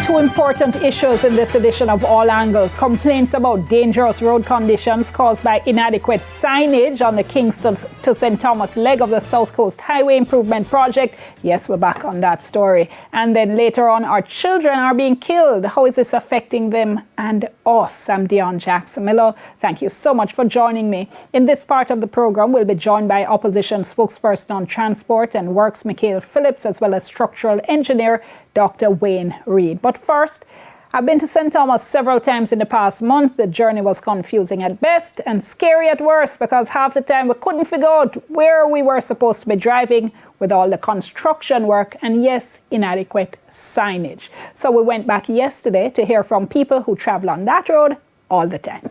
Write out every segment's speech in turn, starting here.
two important issues in this edition of All Angles. Complaints about dangerous road conditions caused by inadequate signage on the Kingston to St. Thomas leg of the South Coast Highway Improvement Project. Yes, we're back on that story. And then later on, our children are being killed. How is this affecting them and us? I'm Dion Jackson-Miller. Thank you so much for joining me. In this part of the program, we'll be joined by opposition spokesperson on transport and works, Michael Phillips, as well as structural engineer, Dr. Wayne Reed. But first, I've been to St. Thomas several times in the past month. The journey was confusing at best and scary at worst because half the time we couldn't figure out where we were supposed to be driving with all the construction work and, yes, inadequate signage. So we went back yesterday to hear from people who travel on that road all the time.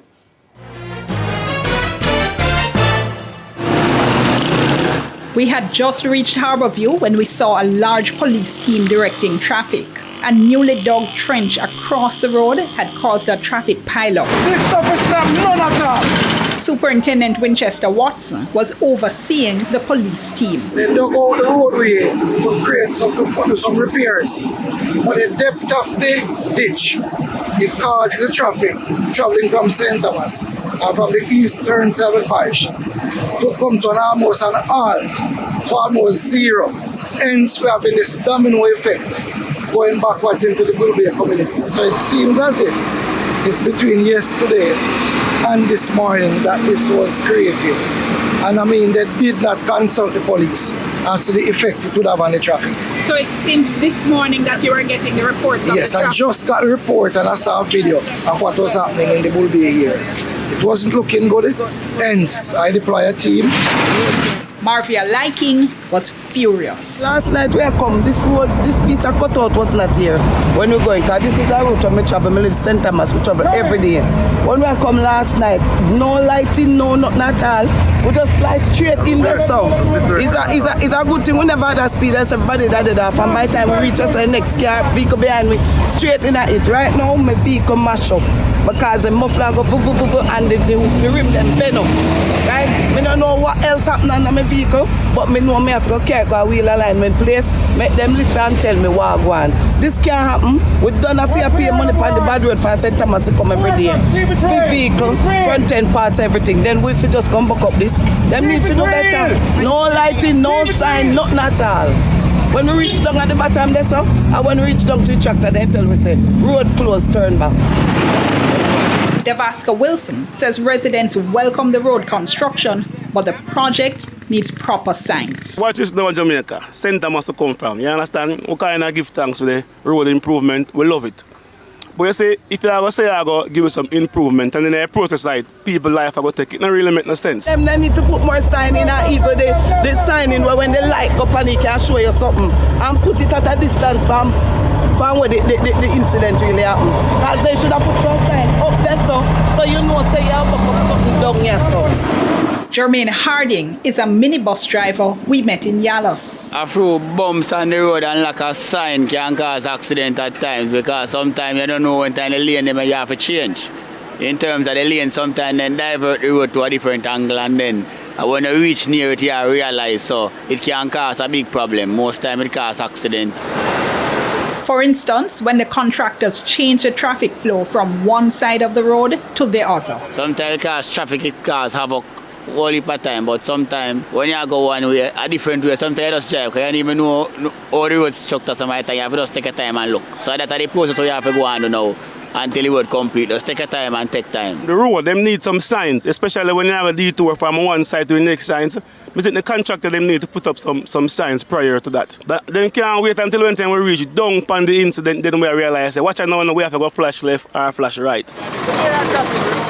We had just reached Harbourview when we saw a large police team directing traffic. A newly dug trench across the road had caused a traffic pileup. This stuff is not none at all. Superintendent Winchester Watson was overseeing the police team. They dug out the roadway to create some repairs. But the depth of the ditch, it causes the traffic traveling from St. Thomas and from the eastern side of the parish to come to almost an halt for almost zero. Hence, we have this domino effect going backwards into the Gulbay community. So it seems as if it's between yesterday and this morning that this was created. And I mean, they did not consult the police as to the effect it would have on the traffic. So it seems this morning that you were getting the reports of Yes, the traffic. I just got a report and I saw a video of what was happening in the Gulbay here. It wasn't looking good. Hence, I deploy a team. Marvia Liking was furious. Last night we come, this road, this piece of cutout was not here when we're going, because this is a route when we travel. I live St. Thomas, we travel every day. When we come last night, no lighting, no nothing at all. We just fly straight in the sun. It's a good thing. We never had a speed, as everybody that did off. And by the time we reach us, the next car, vehicle behind me, straight in at it. Right now, my vehicle mash up because the muffler go and the rim them bend up. Right? I don't know what else happened on my vehicle, but I know I have to carry a wheel alignment place, make them lift and tell me what I want. This can't happen. We don't have to pay money on the bad road for St. Thomas to come every day. Free vehicle, front end parts, everything. Then we have just come back up this. Them need to do better. No lighting, no sign, nothing at all. When we reach down at the bottom there, so, and when we reach down to the tractor, they tell me, say, road closed, turn back. Devaska Wilson says residents welcome the road construction, but the project needs proper signs. Watch this now in Jamaica. St. Thomas to come from. You understand? We kind of give thanks for the road improvement. We love it. But you see, if you are say I go give you some improvement and then the process side, people life are going to take it, not really make no sense. Them they need to put more sign in, and even the sign in where when the light up and it can show you something, and put it at a distance from where the incident really happened. Because they should have put some sign up there so you know say you have to put something down here so. Jermaine Harding is a minibus driver we met in Yalos. A few bumps on the road and lack of sign can cause accident at times, because sometimes you don't know when time the lane you have to change. In terms of the lane, sometimes then divert the road to a different angle, and then when you reach near it, you realize so it can cause a big problem. Most time it causes accident. For instance, when the contractors change the traffic flow from one side of the road to the other. Sometimes it causes traffic, it causes havoc all heap of time, but sometimes when you go one way, a different way, sometimes you just drive because you don't even know how the road structure sometimes. You have to just take a time and look. So that's the process you have to go on to now until the road complete. Just take a time and take time. The road, them need some signs, especially when you have a detour from one side to the next signs. I think the contractor them need to put up some signs prior to that. But then can't wait until when time we reach down upon the incident, then we realize, watch out now, we have to go flash left or flash right.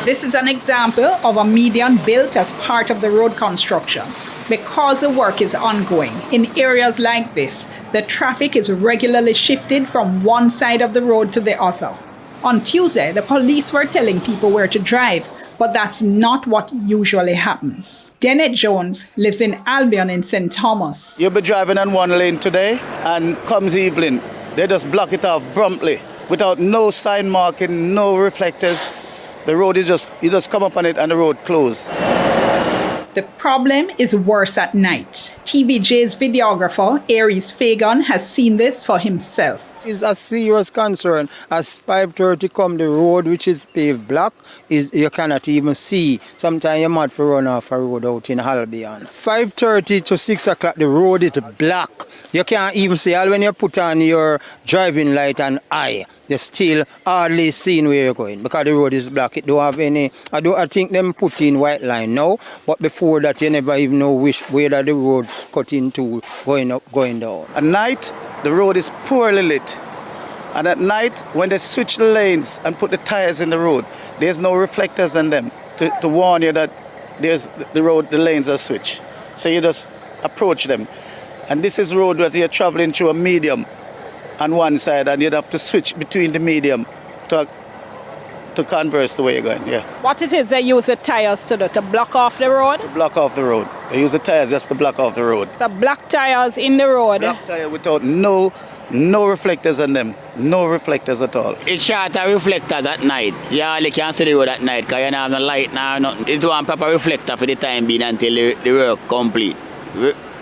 This is an example of a median built as part of the road construction. Because the work is ongoing, in areas like this, the traffic is regularly shifted from one side of the road to the other. On Tuesday, the police were telling people where to drive, but that's not what usually happens. Dennett Jones lives in Albion in St. Thomas. You'll be driving on one lane today, and comes evening, they just block it off promptly without no sign marking, no reflectors. The road is you just come up on it and the road closed. The problem is worse at night. TVJ's videographer, Aries Fagan, has seen this for himself. It's a serious concern. As 5:30 come, the road which is paved black, you cannot even see. Sometimes you might run off a road out in Albion. 5:30 to 6 o'clock, the road is black. You can't even see. All when you put on your driving light and eye, you still hardly seeing where you're going because the road is black. It don't have any. I think them put in white line now, but before that you never even know where the road cut into, going up, going down. At night, the road is poorly lit. And at night, when they switch the lanes and put the tires in the road, there's no reflectors on them to warn you that there's the lanes are switched. So you just approach them. And this is road that you're traveling through a medium on one side, and you'd have to switch between the medium to converse the way you're going. Yeah. What it is they use the tires to do? To block off the road? To block off the road. They use the tires just to block off the road. So black tires in the road? Black tire without no reflectors on them. No reflectors at all. It's short of reflectors at night. You only can see the road at night because you don't have no light now. Nothing. It's one proper reflector for the time being until the work complete.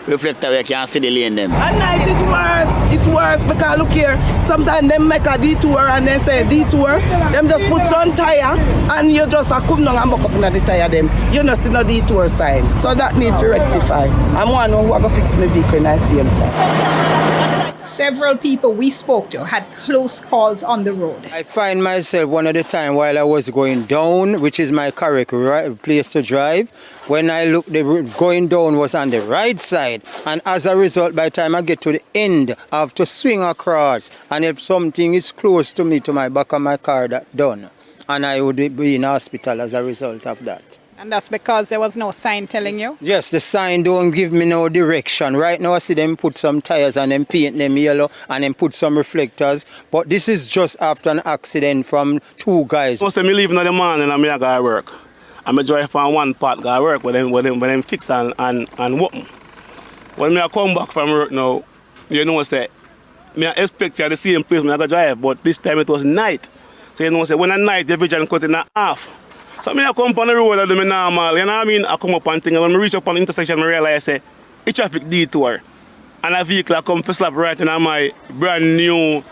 Reflector where you can see the lane them. At night it's worse. It's worse because look here, sometimes they make a detour and they say detour. Them just put some tire and you just come down and buck up in the tire them. You don't see no detour sign. So that needs to rectify. I'm one who are going to fix my vehicle in the same time. Several people we spoke to had close calls on the road. I find myself one of the time while I was going down, which is my correct place to drive, when I look, the going down was on the right side, and as a result, by the time I get to the end, I have to swing across, and if something is close to me, to my back of my car, that done, and I would be in hospital as a result of that. And that's because there was no sign telling you? Yes, the sign don't give me no direction. Right now I see them put some tires and then paint them yellow and then put some reflectors. But this is just after an accident from two guys. Most of me leaving in the morning and I go to work. I'm drive from one part go to work when them fix and open. When I come back from work now, you know say, I expect you at the same place I go drive, but this time it was night. So you know say when at night the vision cut in half. So I come up on the road and do me normal, you know what I mean? I come up and think, and when I reach up on the intersection, I realize it's a traffic detour. And a vehicle come for slap right in my brand new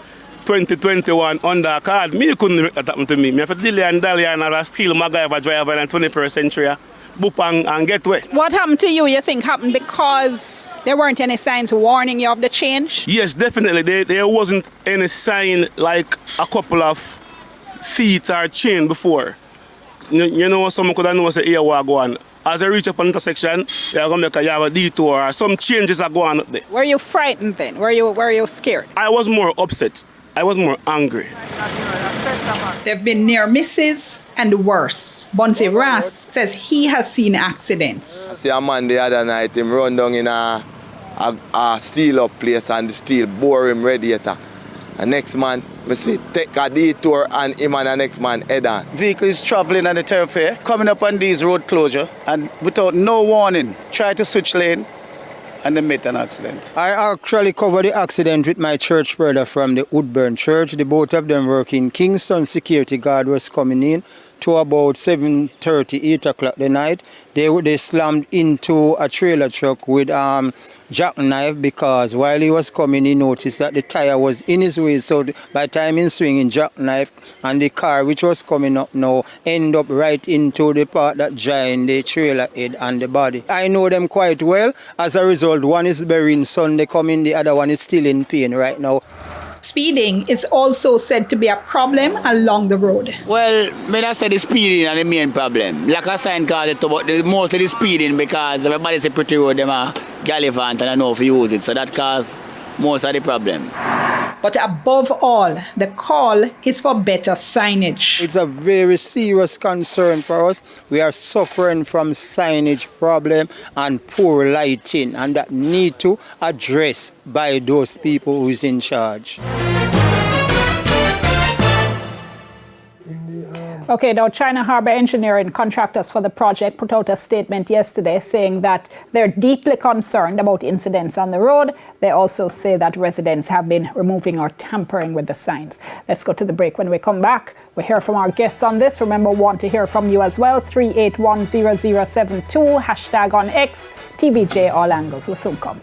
2021 Honda card. Me couldn't make that happen to me. I have to delay and I steal my driver in the 21st century, boop and get away. What happened to you think happened because there weren't any signs warning you of the change? Yes, definitely. There wasn't any sign like a couple of feet or chain before. You know, someone could have known say here what go on. As I reach up on the intersection, you're going to make a detour or some changes are going on up there. Were you frightened then? Were you scared? I was more upset. I was more angry. There have been near misses and worse. Bonzi Ras says he has seen accidents. I see a man the other night, him run down in a steel up place and the steel bore him radiator. The next man, I see, take a detour and him and the next man head on. Vehicles traveling on the thoroughfare, coming up on these road closure and without no warning, try to switch lane and they met an accident. I actually covered the accident with my church brother from the Woodburn Church. The both of them work in Kingston. Security guard was coming in to about 7:30, 8 o'clock the night. They slammed into a trailer truck with jackknife because while he was coming, he noticed that the tire was in his way. So by the time he swinging jackknife, and the car which was coming up now end up right into the part that joined the trailer head and the body. I know them quite well. As a result, one is burying Sunday coming, the other one is still in pain right now. Speeding is also said to be a problem along the road. Well, I say the speeding is the main problem. Like a sign cause it about mostly the speeding because everybody say pretty road them are gallivant and I know if you use it. So that cause most of the problem. But above all, the call is for better signage. It's a very serious concern for us. We are suffering from signage problem and poor lighting, and that need to address by those people who is in charge. Okay, now China Harbour Engineering contractors for the project put out a statement yesterday saying that they're deeply concerned about incidents on the road. They also say that residents have been removing or tampering with the signs. Let's go to the break. When we come back, we'll hear from our guests on this. Remember, we want to hear from you as well. 3810072, hashtag on X, TVJ All Angles. We'll soon come.